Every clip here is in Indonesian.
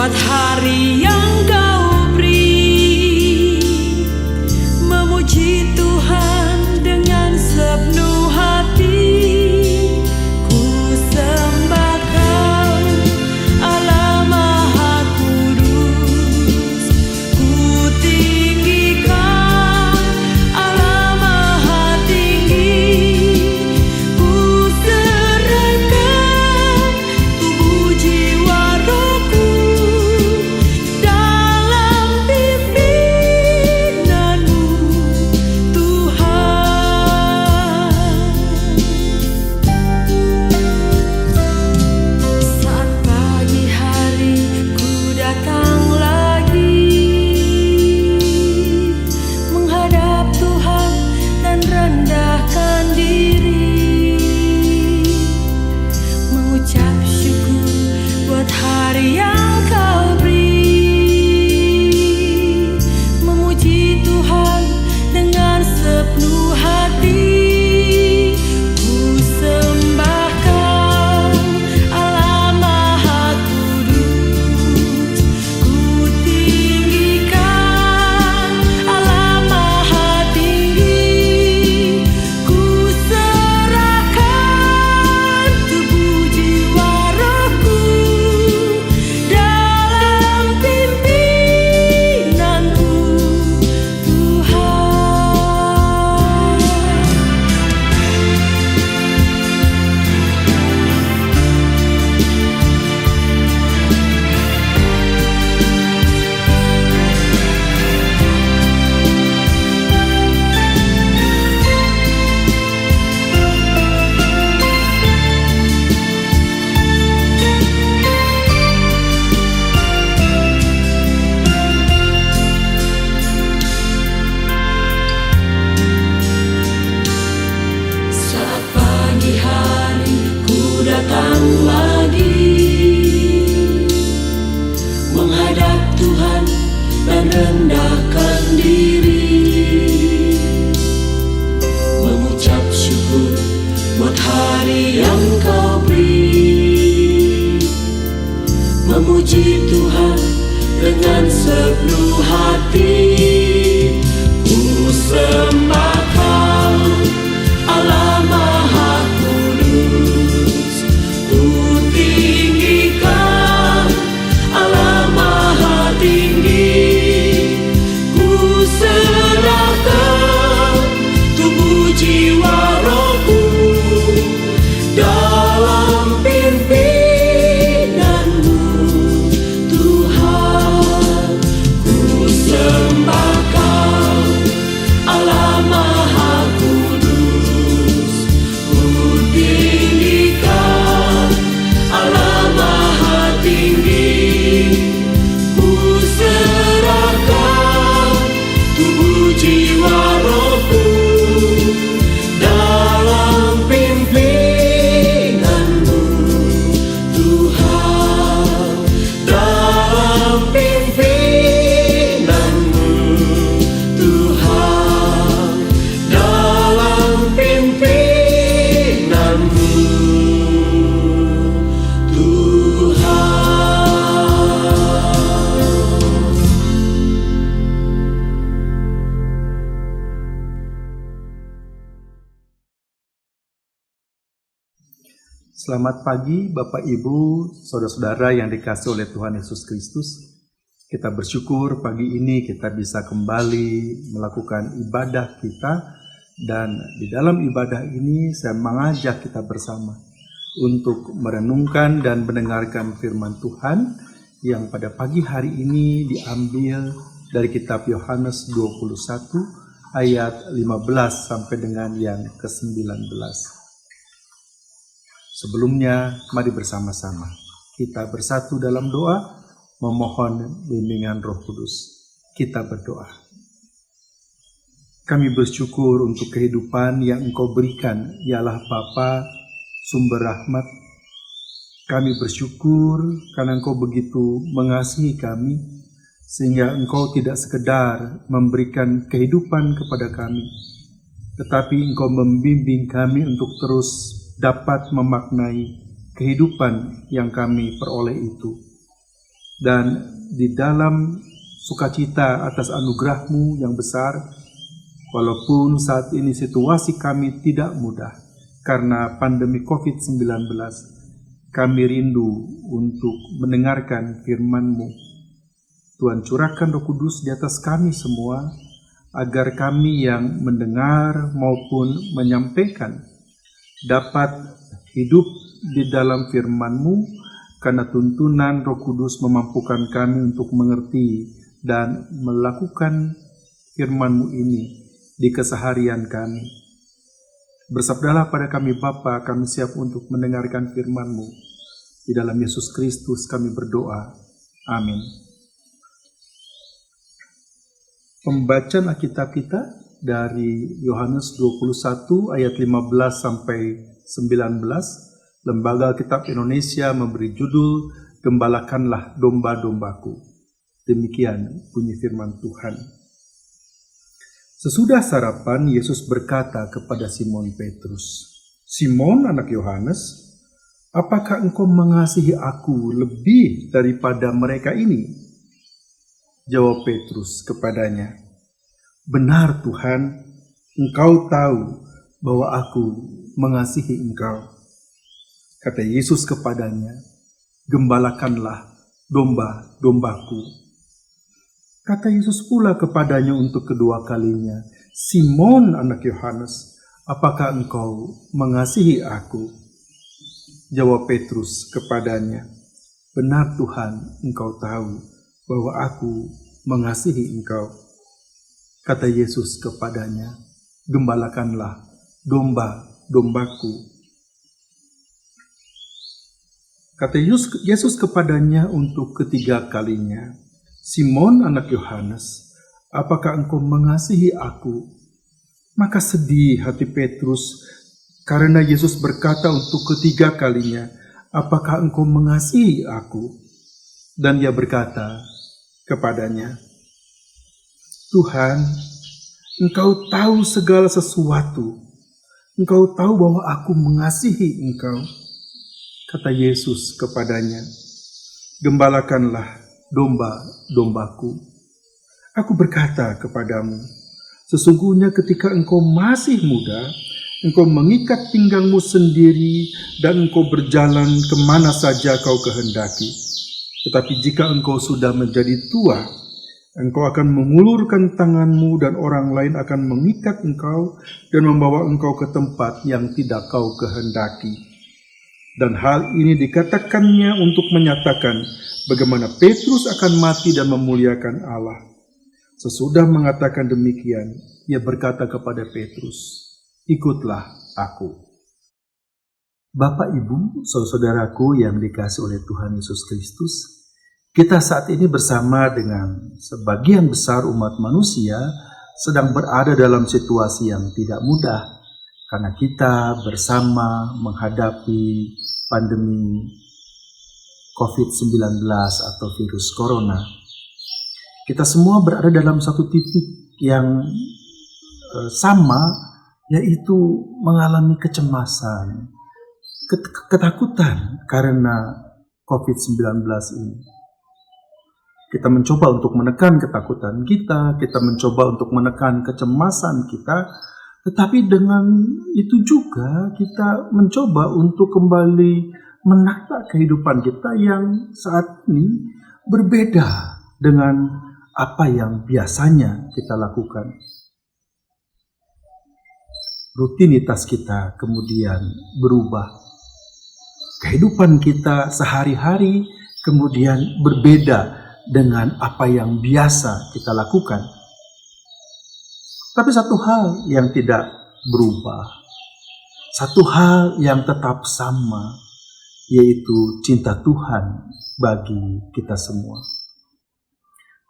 buat hari yang kau beri, memuji Tuhan dengan sepenuh hati. Ku sembah Kau, Allah Maha Kudus. Ku tinggikan Allah Maha Tinggi. Ku serahkan tubuh jiwa rohku dalam pimpinanmu, Tuhan. Saat pagi hari ku datang lagi menghadap Tuhan dan rendahkan diri, mengucap syukur buat hari yang kau beri, memuji Tuhan dengan sepenuh hati. Ku sembah Kau, Allah Maha Kudus. Ku tinggikan Allah Maha Tinggi. Ku serahkan tubuh jiwa rohku dalam pimpinanmu, Tuhan. Saat pagi hari ku datang lagi menghadap Tuhan dan rendahkan diri, mengucap syukur buat hari yang kau beri, memuji Tuhan dengan sepenuh hati. Ku sembah Kau, Allah Maha Kudus. Ku tinggikan Allah Maha Tinggi. Ku serahkan tubuh jiwa rohku dalam pimpinanmu, Tuhan. Ku sembah Kau, Allah Maha Kudus. Ku tinggikan Allah Maha Tinggi. Ku serahkan tubuh jiwa rohku dalam pimpinanmu, Tuhan. Dalam pimpinanmu, Tuhan. Dalam pimpinanmu, Tuhan. Selamat pagi Bapak Ibu, Saudara-saudara yang dikasihi oleh Tuhan Yesus Kristus. Kita bersyukur pagi ini kita bisa kembali melakukan ibadah kita, dan di dalam ibadah ini saya mengajak kita bersama untuk merenungkan dan mendengarkan firman Tuhan yang pada pagi hari ini diambil dari kitab Yohanes 21 ayat 15 sampai dengan yang ke-19. Sebelumnya, mari bersama-sama kita bersatu dalam doa, memohon bimbingan Roh Kudus. Kita berdoa. Kami bersyukur untuk kehidupan yang Engkau berikan, ya Allah Bapa, sumber rahmat. Kami bersyukur karena Engkau begitu mengasihi kami, sehingga Engkau tidak sekedar memberikan kehidupan kepada kami, tetapi Engkau membimbing kami untuk terus dapat memaknai kehidupan yang kami peroleh itu. Dan di dalam sukacita atas anugerah-Mu yang besar, walaupun saat ini situasi kami tidak mudah karena pandemi COVID-19, kami rindu untuk mendengarkan firman-Mu. Tuhan, curahkan Roh Kudus di atas kami semua, agar kami yang mendengar maupun menyampaikan dapat hidup di dalam firman-Mu, karena tuntunan Roh Kudus memampukan kami untuk mengerti dan melakukan firman-Mu ini di keseharian kami. Bersabdalah pada kami Bapa, kami siap untuk mendengarkan firman-Mu. Di dalam Yesus Kristus kami berdoa. Amin. Pembacaan Alkitab kita dari Yohanes 21 ayat 15 sampai 19. Lembaga Alkitab Indonesia memberi judul Gembalakanlah Domba-Dombaku. Demikian bunyi firman Tuhan. Sesudah sarapan, Yesus berkata kepada Simon Petrus, "Simon, anak Yohanes, apakah engkau mengasihi aku lebih daripada mereka ini?" Jawab Petrus kepadanya, "Benar Tuhan, engkau tahu bahwa aku mengasihi engkau." Kata Yesus kepadanya, "Gembalakanlah domba-dombaku." Kata Yesus pula kepadanya untuk kedua kalinya, "Simon, anak Yohanes, apakah engkau mengasihi aku?" Jawab Petrus kepadanya, "Benar Tuhan, engkau tahu bahwa aku mengasihi engkau." Kata Yesus kepadanya, "Gembalakanlah domba-dombaku." Kata Yesus kepadanya untuk ketiga kalinya, "Simon, anak Yohanes, apakah engkau mengasihi aku?" Maka sedih hati Petrus karena Yesus berkata untuk ketiga kalinya, "Apakah engkau mengasihi aku?" Dan dia berkata kepadanya, "Tuhan, engkau tahu segala sesuatu. Engkau tahu bahwa aku mengasihi engkau." Kata Yesus kepadanya, "Gembalakanlah domba-dombaku. Aku berkata kepadamu, sesungguhnya ketika engkau masih muda, engkau mengikat pinggangmu sendiri dan engkau berjalan kemana saja kau kehendaki. Tetapi jika engkau sudah menjadi tua, engkau akan mengulurkan tanganmu dan orang lain akan mengikat engkau dan membawa engkau ke tempat yang tidak kau kehendaki." Dan hal ini dikatakannya untuk menyatakan bagaimana Petrus akan mati dan memuliakan Allah. Sesudah mengatakan demikian, ia berkata kepada Petrus, "Ikutlah aku." Bapak, Ibu, saudaraku yang dikasihi oleh Tuhan Yesus Kristus, kita saat ini bersama dengan sebagian besar umat manusia sedang berada dalam situasi yang tidak mudah, karena kita bersama menghadapi pandemi COVID-19 atau virus corona. Kita semua berada dalam satu titik yang sama, yaitu mengalami kecemasan, ketakutan karena COVID-19 ini. Kita mencoba untuk menekan ketakutan kita mencoba untuk menekan kecemasan kita, tetapi dengan itu juga kita mencoba untuk kembali menata kehidupan kita yang saat ini berbeda dengan apa yang biasanya kita lakukan. Rutinitas kita kemudian berubah. Kehidupan kita sehari-hari kemudian berbeda dengan apa yang biasa kita lakukan. Tapi satu hal yang tidak berubah, satu hal yang tetap sama, yaitu cinta Tuhan bagi kita semua.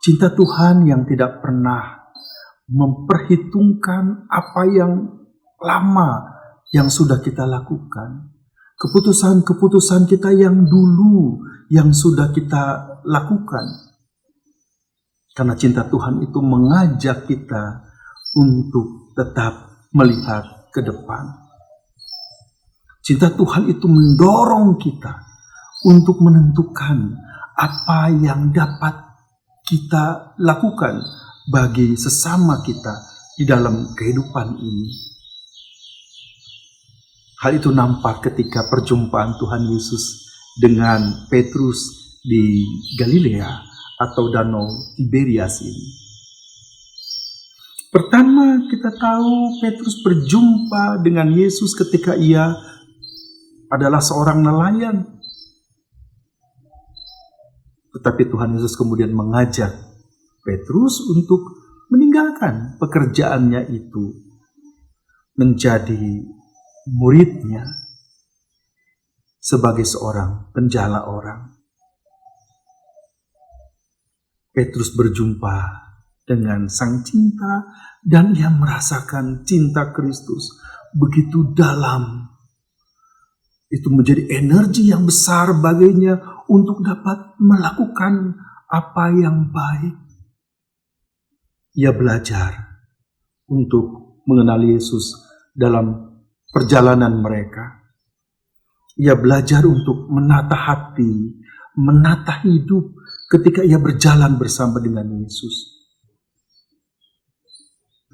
Cinta Tuhan yang tidak pernah memperhitungkan apa yang lama yang sudah kita lakukan. Keputusan-keputusan kita yang dulu yang sudah kita lakukan. Karena cinta Tuhan itu mengajak kita untuk tetap melihat ke depan. Cinta Tuhan itu mendorong kita untuk menentukan apa yang dapat kita lakukan bagi sesama kita di dalam kehidupan ini. Hal itu nampak ketika perjumpaan Tuhan Yesus dengan Petrus di Galilea atau Danau Tiberias ini. Pertama, kita tahu Petrus berjumpa dengan Yesus ketika ia adalah seorang nelayan. Tetapi Tuhan Yesus kemudian mengajak Petrus untuk meninggalkan pekerjaannya itu, menjadi muridnya sebagai seorang penjala orang. Petrus berjumpa dengan Sang Cinta dan ia merasakan cinta Kristus begitu dalam. Itu menjadi energi yang besar baginya untuk dapat melakukan apa yang baik. Ia belajar untuk mengenal Yesus dalam perjalanan mereka. Ia belajar untuk menata hati, menata hidup ketika ia berjalan bersama dengan Yesus.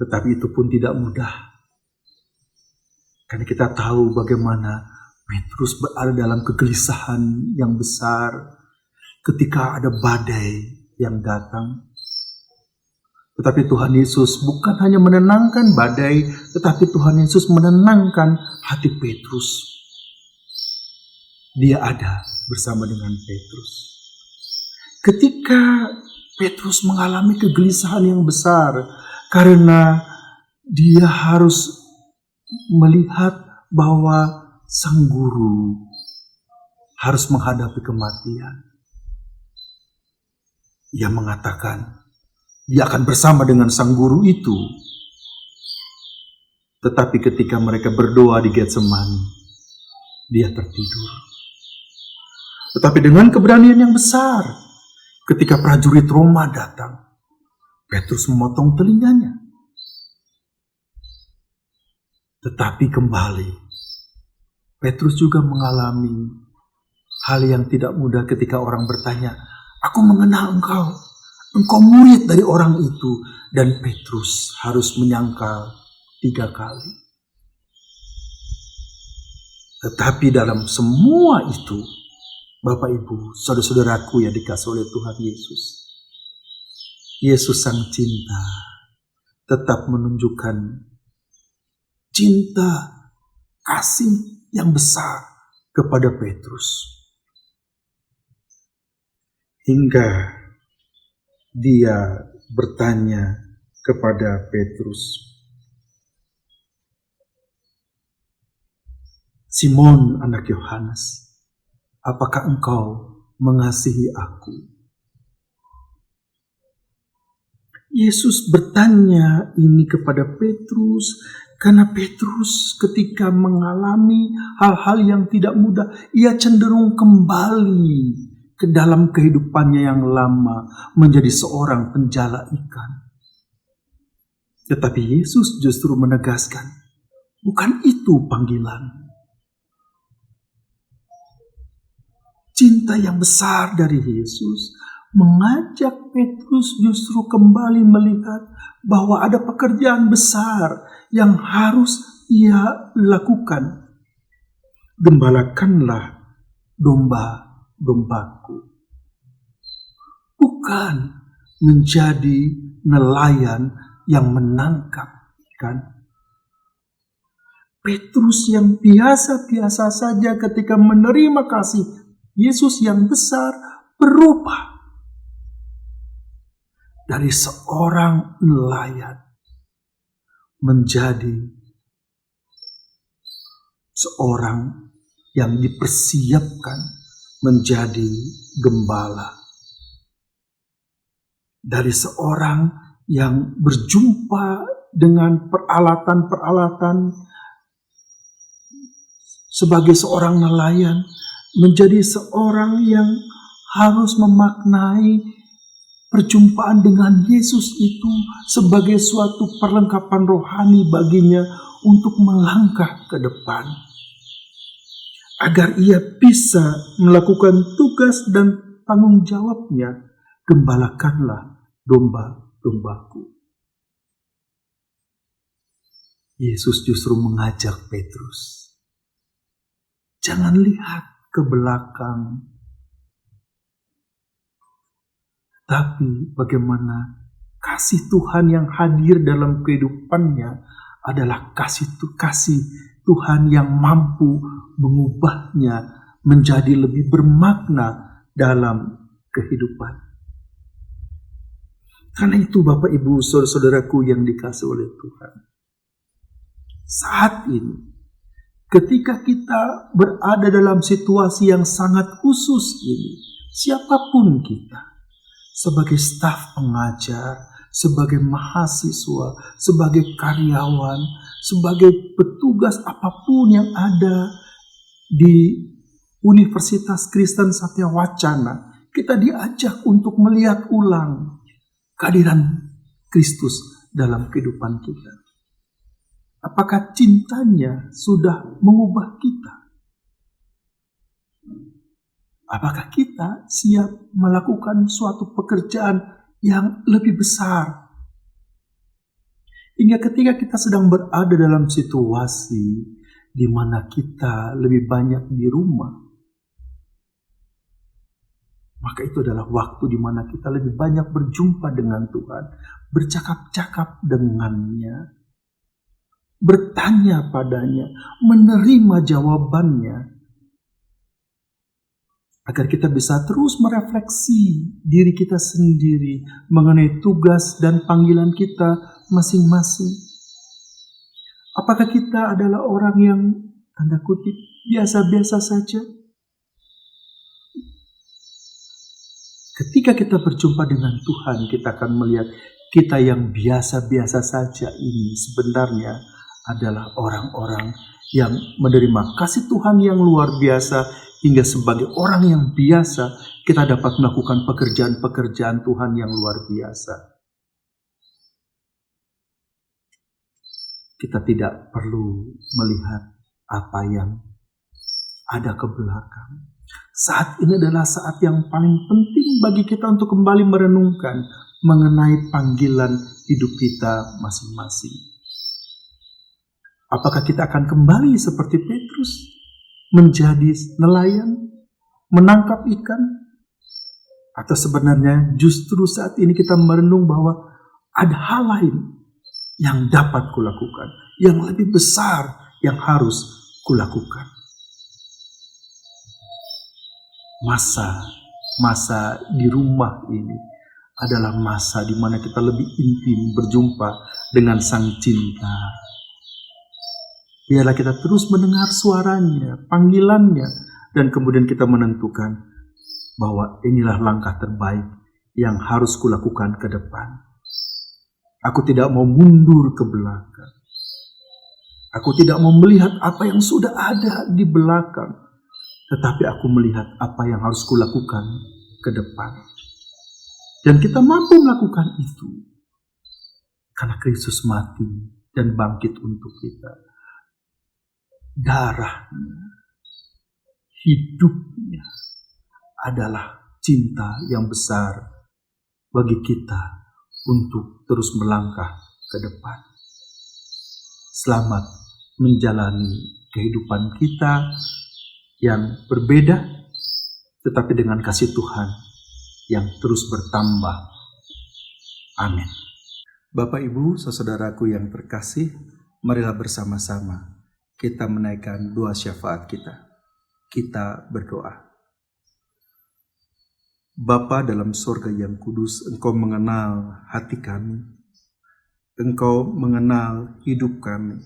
Tetapi itu pun tidak mudah. Karena kita tahu bagaimana Petrus berada dalam kegelisahan yang besar ketika ada badai yang datang. Tetapi Tuhan Yesus bukan hanya menenangkan badai, tetapi Tuhan Yesus menenangkan hati Petrus. Dia ada bersama dengan Petrus. Ketika Petrus mengalami kegelisahan yang besar karena dia harus melihat bahwa sang guru harus menghadapi kematian. Ia mengatakan dia akan bersama dengan sang guru itu. Tetapi ketika mereka berdoa di Getsemani, dia tertidur. Tetapi dengan keberanian yang besar, ketika prajurit Roma datang, Petrus memotong telinganya. Tetapi kembali, Petrus juga mengalami hal yang tidak mudah ketika orang bertanya, "Aku mengenal engkau. Engkau murid dari orang itu." Dan Petrus harus menyangkal 3 kali. Tetapi dalam semua itu, Bapak Ibu, saudara-saudaraku yang dikasihi oleh Tuhan Yesus, Yesus Sang Cinta tetap menunjukkan cinta, kasih yang besar kepada Petrus. Hingga dia bertanya kepada Petrus, "Simon anak Yohanes, apakah engkau mengasihi aku?" Yesus bertanya ini kepada Petrus karena Petrus ketika mengalami hal-hal yang tidak mudah, ia cenderung kembali ke dalam kehidupannya yang lama menjadi seorang penjala ikan. Tetapi Yesus justru menegaskan, bukan itu panggilan. Cinta yang besar dari Yesus mengajak Petrus justru kembali melihat bahwa ada pekerjaan besar yang harus ia lakukan. Gembalakanlah domba-dombaku. Bukan menjadi nelayan yang menangkap ikan. Petrus yang biasa-biasa saja ketika menerima kasih Yesus yang besar berubah dari seorang nelayan menjadi seorang yang dipersiapkan menjadi gembala. Dari seorang yang berjumpa dengan peralatan-peralatan sebagai seorang nelayan menjadi seorang yang harus memaknai perjumpaan dengan Yesus itu sebagai suatu perlengkapan rohani baginya untuk melangkah ke depan. Agar ia bisa melakukan tugas dan tanggung jawabnya, gembalakanlah domba-dombaku. Yesus justru mengajak Petrus, jangan lihat ke belakang, tapi bagaimana kasih Tuhan yang hadir dalam kehidupannya adalah kasih Tuhan yang mampu mengubahnya menjadi lebih bermakna dalam kehidupan. Karena itu Bapak Ibu saudaraku yang dikasihi oleh Tuhan, saat ini ketika kita berada dalam situasi yang sangat khusus ini, siapapun kita, sebagai staf pengajar, sebagai mahasiswa, sebagai karyawan, sebagai petugas apapun yang ada di Universitas Kristen Satya Wacana, kita diajak untuk melihat ulang kehadiran Kristus dalam kehidupan kita. Apakah cintanya sudah mengubah kita? Apakah kita siap melakukan suatu pekerjaan yang lebih besar? Hingga ketika kita sedang berada dalam situasi di mana kita lebih banyak di rumah, maka itu adalah waktu di mana kita lebih banyak berjumpa dengan Tuhan, bercakap-cakap dengannya, bertanya padanya, menerima jawabannya, agar kita bisa terus merefleksi diri kita sendiri mengenai tugas dan panggilan kita masing-masing. Apakah kita adalah orang yang tanda kutip biasa-biasa saja? Ketika kita berjumpa dengan Tuhan, kita akan melihat kita yang biasa-biasa saja ini sebenarnya adalah orang-orang yang menerima kasih Tuhan yang luar biasa, hingga sebagai orang yang biasa kita dapat melakukan pekerjaan-pekerjaan Tuhan yang luar biasa. Kita tidak perlu melihat apa yang ada ke belakang. Saat ini adalah saat yang paling penting bagi kita untuk kembali merenungkan mengenai panggilan hidup kita masing-masing. Apakah kita akan kembali seperti Petrus, menjadi nelayan, menangkap ikan? Atau sebenarnya justru saat ini kita merenung bahwa ada hal lain yang dapat kulakukan, yang lebih besar yang harus kulakukan. Masa di rumah ini adalah masa di mana kita lebih intim berjumpa dengan Sang Cinta. Biarlah kita terus mendengar suaranya, panggilannya, dan kemudian kita menentukan bahwa inilah langkah terbaik yang harus kulakukan ke depan. Aku tidak mau mundur ke belakang. Aku tidak mau melihat apa yang sudah ada di belakang, tetapi aku melihat apa yang harus kulakukan ke depan. Dan kita mampu melakukan itu karena Kristus mati dan bangkit untuk kita. Darahnya, hidupnya adalah cinta yang besar bagi kita untuk terus melangkah ke depan. Selamat menjalani kehidupan kita yang berbeda, tetapi dengan kasih Tuhan yang terus bertambah. Amin. Bapak, Ibu, saudaraku yang terkasih, marilah bersama-sama kita menaikkan doa syafaat kita. Kita berdoa. Bapa dalam sorga yang kudus, Engkau mengenal hati kami. Engkau mengenal hidup kami.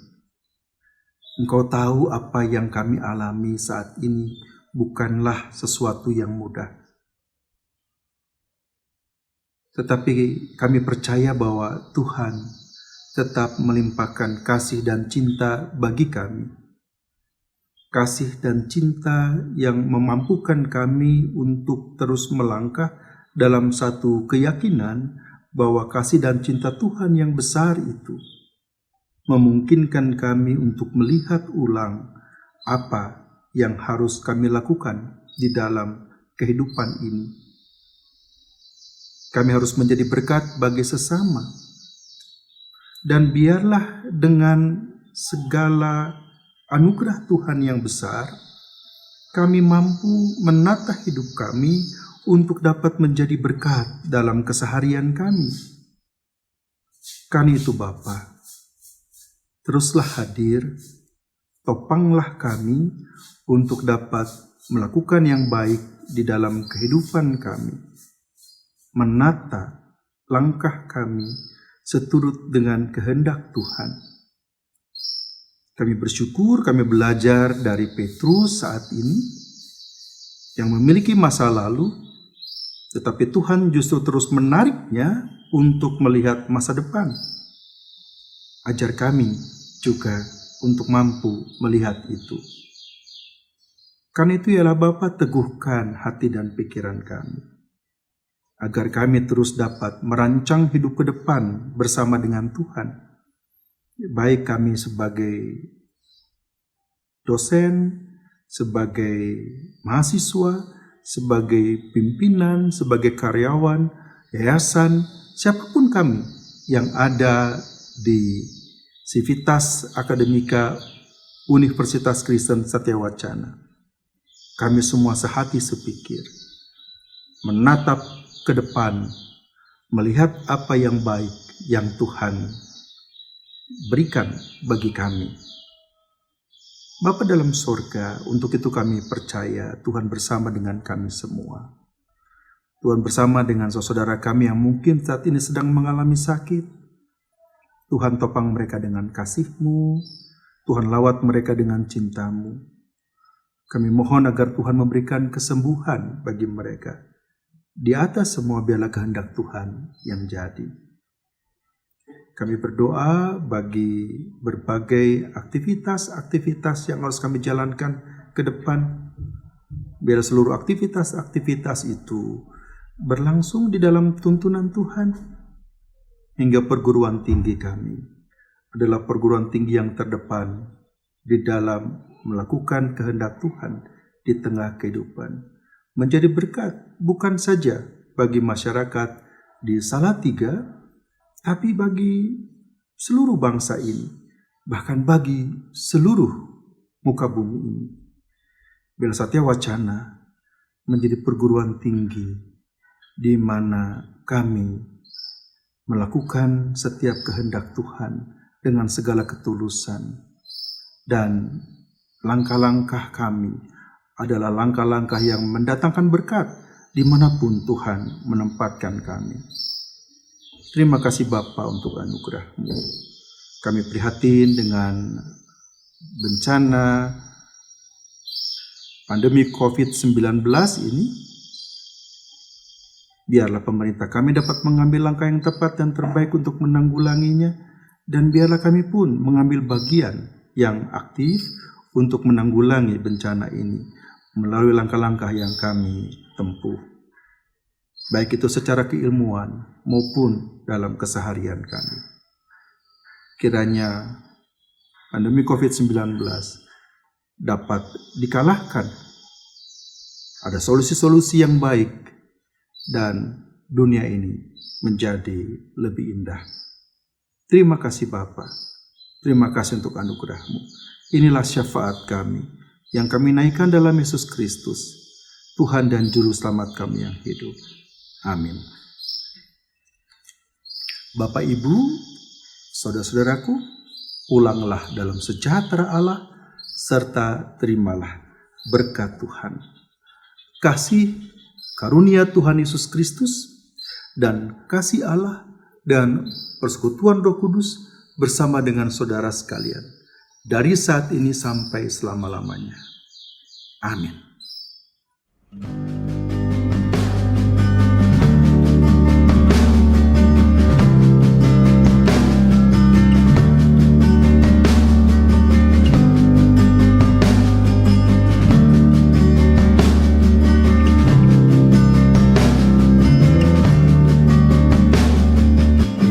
Engkau tahu apa yang kami alami saat ini bukanlah sesuatu yang mudah. Tetapi kami percaya bahwa Tuhan tetap melimpahkan kasih dan cinta bagi kami. Kasih dan cinta yang memampukan kami untuk terus melangkah dalam satu keyakinan bahwa kasih dan cinta Tuhan yang besar itu memungkinkan kami untuk melihat ulang apa yang harus kami lakukan di dalam kehidupan ini. Kami harus menjadi berkat bagi sesama. Dan biarlah dengan segala anugerah Tuhan yang besar, kami mampu menata hidup kami untuk dapat menjadi berkat dalam keseharian kami. Karena itu Bapa, teruslah hadir, topanglah kami untuk dapat melakukan yang baik di dalam kehidupan kami, menata langkah kami seturut dengan kehendak Tuhan. Kami bersyukur kami belajar dari Petrus saat ini yang memiliki masa lalu, tetapi Tuhan justru terus menariknya untuk melihat masa depan. Ajar kami juga untuk mampu melihat itu. Karena itu ialah Bapa, teguhkan hati dan pikiran kami, agar kami terus dapat merancang hidup ke depan bersama dengan Tuhan. Baik kami sebagai dosen, sebagai mahasiswa, sebagai pimpinan, sebagai karyawan, yayasan, siapapun kami yang ada di Civitas Akademika Universitas Kristen Satyawacana. Kami semua sehati sepikir, menatap ke depan, melihat apa yang baik yang Tuhan berikan bagi kami. Bapa dalam surga, untuk itu kami percaya Tuhan bersama dengan kami semua. Tuhan bersama dengan saudara kami yang mungkin saat ini sedang mengalami sakit. Tuhan topang mereka dengan kasih-Mu, Tuhan lawat mereka dengan cinta-Mu. Kami mohon agar Tuhan memberikan kesembuhan bagi mereka. Di atas semua biarlah kehendak Tuhan yang jadi. Kami berdoa bagi berbagai aktivitas-aktivitas yang harus kami jalankan ke depan. Biar seluruh aktivitas-aktivitas itu berlangsung di dalam tuntunan Tuhan. Hingga perguruan tinggi kami adalah perguruan tinggi yang terdepan di dalam melakukan kehendak Tuhan di tengah kehidupan. Menjadi berkat bukan saja bagi masyarakat di Salatiga, tapi bagi seluruh bangsa ini, bahkan bagi seluruh muka bumi ini. Bila Satyawacana menjadi perguruan tinggi di mana kami melakukan setiap kehendak Tuhan dengan segala ketulusan, dan langkah-langkah kami adalah langkah-langkah yang mendatangkan berkat dimanapun Tuhan menempatkan kami. Terima kasih Bapa untuk anugerah-Mu. Kami prihatin dengan bencana pandemi COVID-19 ini. Biarlah pemerintah kami dapat mengambil langkah yang tepat dan terbaik untuk menanggulanginya, dan biarlah kami pun mengambil bagian yang aktif untuk menanggulangi bencana ini melalui langkah-langkah yang kami tempuh, baik itu secara keilmuan maupun dalam keseharian kami. Kiranya pandemi COVID-19 dapat dikalahkan. Ada solusi-solusi yang baik dan dunia ini menjadi lebih indah. Terima kasih Bapa. Terima kasih untuk anugerah-Mu. Inilah syafaat kami yang kami naikkan dalam Yesus Kristus, Tuhan dan Juru Selamat kami yang hidup. Amin. Bapak, Ibu, saudara-saudaraku, pulanglah dalam sejahtera Allah, serta terimalah berkat Tuhan. Kasih karunia Tuhan Yesus Kristus dan kasih Allah dan persekutuan Roh Kudus bersama dengan saudara sekalian, dari saat ini sampai selama-lamanya. Amin.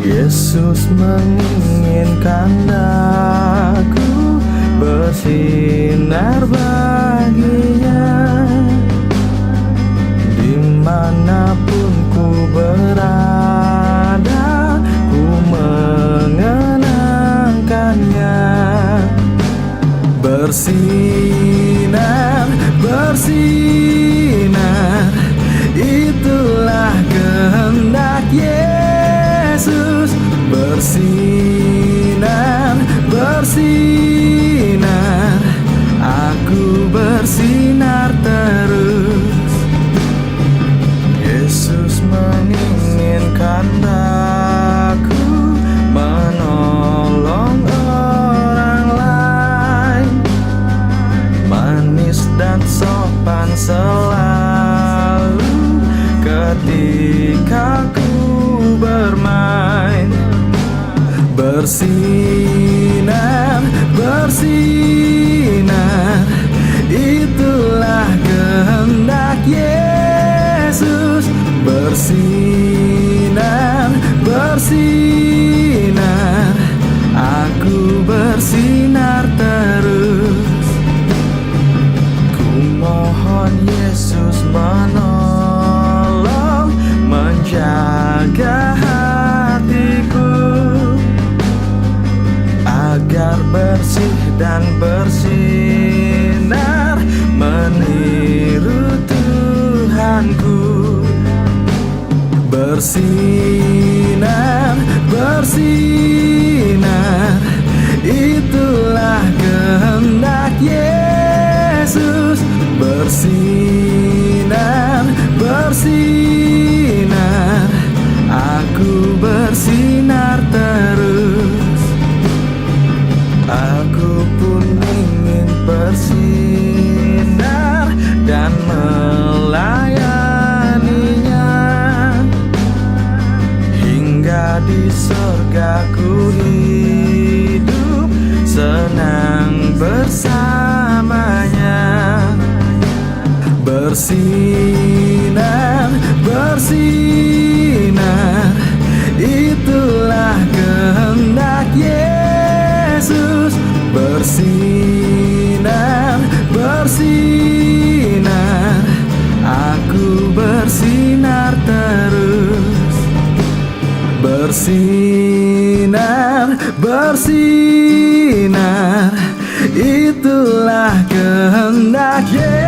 Yesus menginginkan aku bersinar baginya, dimanapun ku berada. bersinar, bersinar, itulah kehendak Yesus. Bersinar, bersinar, aku bersinar terus. Yesus menginginkan aku menolong orang lain, manis dan sopan selalu ketika ku bermain. Bersinar, bersinar, itulah kehendak Yesus. Bersinar, bersinar, aku bersinar terus. Ku mohon Yesus menolong, menjaga hatiku agar bersih dan bersinar, meniru Tuhanku. Bersinar, bersinar, itulah kehendak Yesus. Bersinar, bersinar, aku bersinar terus. Aku pun ingin bersinar dan melayaninya, hingga di surga ku hidup senang bersamanya. Bersinar, bersinar, itulah kehendak Yesus. Bersinar, bersinar, aku bersinar terus. Bersinar, bersinar, itulah kehendak Yesus.